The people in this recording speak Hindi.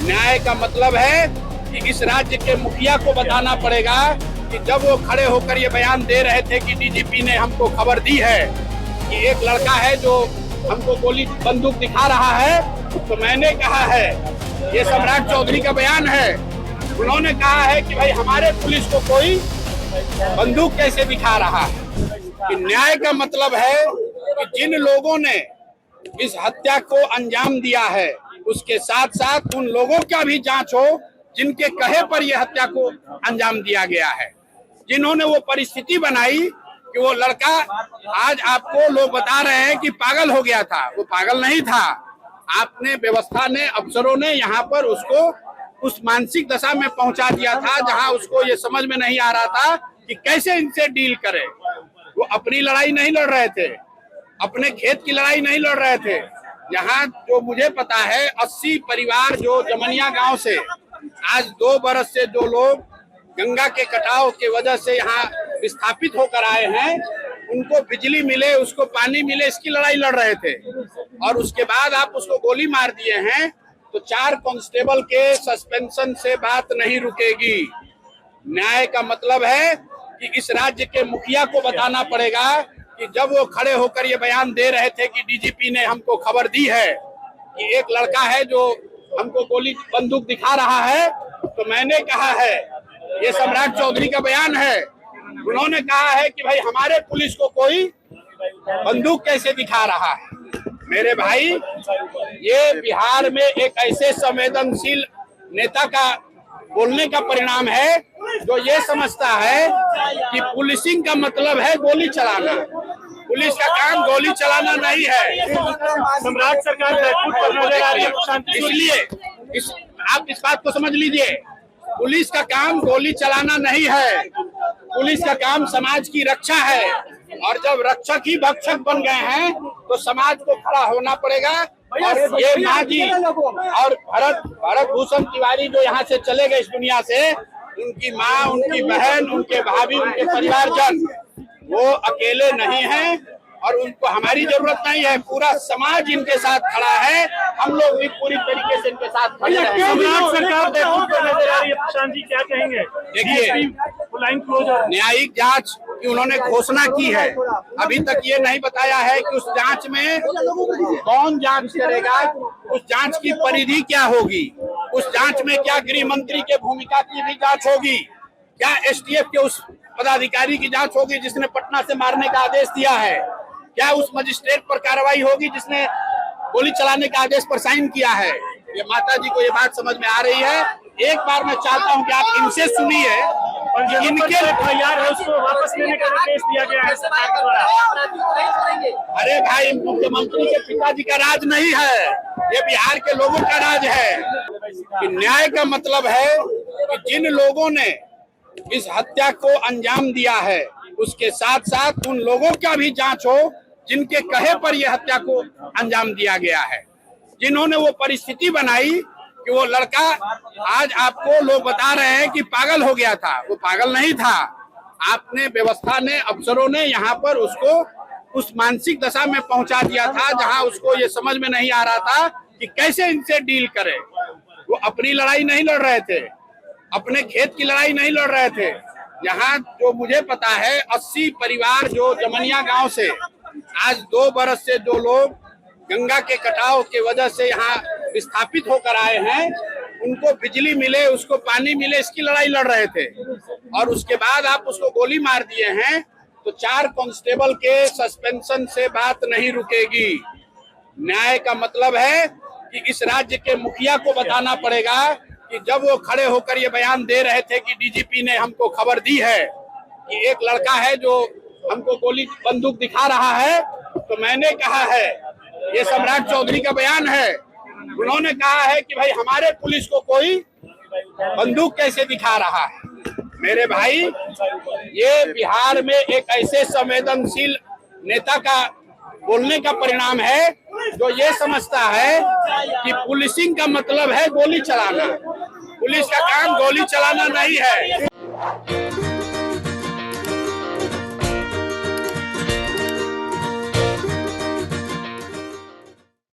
न्याय का मतलब है कि इस राज्य के मुखिया को बताना पड़ेगा कि जब वो खड़े होकर ये बयान दे रहे थे कि डीजीपी ने हमको खबर दी है कि एक लड़का है जो हमको गोली बंदूक दिखा रहा है, तो मैंने कहा है, ये सम्राट चौधरी का बयान है। उन्होंने कहा है कि भाई हमारे पुलिस को कोई बंदूक कैसे दिखा रहा है। कि न्याय का मतलब है कि जिन लोगों ने इस हत्या को अंजाम दिया है उसके साथ साथ उन लोगों का भी जांच हो जिनके कहे पर यह हत्या को अंजाम दिया गया है, जिन्होंने वो परिस्थिति बनाई कि वो लड़का, आज आपको लोग बता रहे हैं कि पागल हो गया था, वो पागल नहीं था। आपने, व्यवस्था ने, अफसरों ने यहाँ पर उसको उस मानसिक दशा में पहुंचा दिया था जहां उसको ये समझ में नहीं आ रहा था कि कैसे इनसे डील करे। वो अपनी लड़ाई नहीं लड़ रहे थे, अपने खेत की लड़ाई नहीं लड़ रहे थे। यहाँ जो मुझे पता है 80 परिवार जो जमनिया गांव से आज 2 बरस से जो लोग गंगा के कटाव के वजह से यहाँ विस्थापित होकर आए हैं, उनको बिजली मिले, उसको पानी मिले, इसकी लड़ाई लड़ रहे थे। और उसके बाद आप उसको गोली मार दिए हैं, तो 4 कांस्टेबल के सस्पेंशन से बात नहीं रुकेगी। न्याय का मतलब है कि इस राज्य के मुखिया को बताना पड़ेगा कि जब वो खड़े होकर ये बयान दे रहे थे कि डीजीपी ने हमको खबर दी है कि एक लड़का है जो हमको गोली बंदूक दिखा रहा है, तो मैंने कहा है, ये सम्राट चौधरी का बयान है। उन्होंने कहा है कि भाई हमारे पुलिस को कोई बंदूक कैसे दिखा रहा है। मेरे भाई, ये बिहार में एक ऐसे संवेदनशील नेता का बोलने का परिणाम है जो ये समझता है कि पुलिसिंग का मतलब है गोली चलाना। पुलिस का काम गोली चलाना नहीं है। सम्राट सरकार बैकफुट पर नजर आ रही है, इसलिए आप इस बात को समझ लीजिए, पुलिस का काम गोली चलाना नहीं है। पुलिस का काम समाज की रक्षा है, और जब रक्षक ही भक्षक बन गए हैं तो समाज को खड़ा होना पड़ेगा। और ये माँ जी और भरत भूषण तिवारी जो यहाँ से चले गए इस दुनिया से, उनकी माँ, उनकी बहन, उनके भाभी, उनके परिवारजन, वो अकेले नहीं हैं और उनको हमारी जरूरत नहीं है। पूरा समाज इनके साथ खड़ा है, हम लोग भी पूरी तरीके से इनके साथ खड़े हैं। सम्राट सरकार बैकफुट पर नजर आ रही है, प्रशांत जी क्या कहेंगे? देखिए, न्यायिक जांच की उन्होंने घोषणा की है, अभी तक ये नहीं बताया है कि उस जांच में कौन जांच करेगा, उस जांच की परिधि क्या होगी, उस जांच में क्या गृह मंत्री के भूमिका की भी जांच होगी, क्या एसटीएफ के उस पदाधिकारी की जांच होगी जिसने पटना से मारने का आदेश दिया है, क्या उस मजिस्ट्रेट पर कार्रवाई होगी जिसने गोली चलाने का आदेश पर साइन किया है। ये माता जी को ये बात समझ में आ रही है। एक बार मैं चाहता हूं कि आप इनसे सुनिए, इनके तैयार है उसको वापस लेने का निर्देश दिया गया है सरकार द्वारा। अरे भाई, मुख्यमंत्री के पिताजी का राज नहीं है, ये बिहार के लोगों का राज है। कि न्याय का मतलब है कि जिन लोगों ने इस हत्या को अंजाम दिया है उसके साथ साथ उन लोगों का भी जांच हो जिनके कहे पर यह हत्या को अंजाम दिया गया है, जिन्होंने वो परिस्थिति बनाई कि वो लड़का, आज आपको लोग बता रहे हैं कि पागल हो गया था, वो पागल नहीं था। आपने, व्यवस्था ने, अफसरों ने यहाँ पर उसको उस मानसिक दशा में पहुंचा दिया था जहां उसको ये समझ में नहीं आ रहा था कि कैसे इनसे डील करे। वो अपनी लड़ाई नहीं लड़ रहे थे, अपने खेत की लड़ाई नहीं लड़ रहे थे। यहाँ जो मुझे पता है 80 परिवार जो जमनिया गांव से आज 2 बरस से जो लोग गंगा के कटाव के वजह से यहाँ विस्थापित होकर आए हैं, उनको बिजली मिले, उसको पानी मिले, इसकी लड़ाई लड़ रहे थे। और उसके बाद आप उसको गोली मार दिए हैं, तो 4 कांस्टेबल के सस्पेंशन से बात नहीं रुकेगी। न्याय का मतलब है कि इस राज्य के मुखिया को बताना पड़ेगा कि जब वो खड़े होकर ये बयान दे रहे थे कि डीजीपी ने हमको खबर दी है कि एक लड़का है जो हमको गोली बंदूक दिखा रहा है, तो मैंने कहा है, ये सम्राट चौधरी का बयान है। उन्होंने कहा है कि भाई हमारे पुलिस को कोई बंदूक कैसे दिखा रहा है। मेरे भाई, ये बिहार में एक ऐसे संवेदनशील नेता का बोलने का परिणाम है जो ये समझता है कि पुलिसिंग का मतलब है गोली चलाना। पुलिस का काम गोली चलाना नहीं है।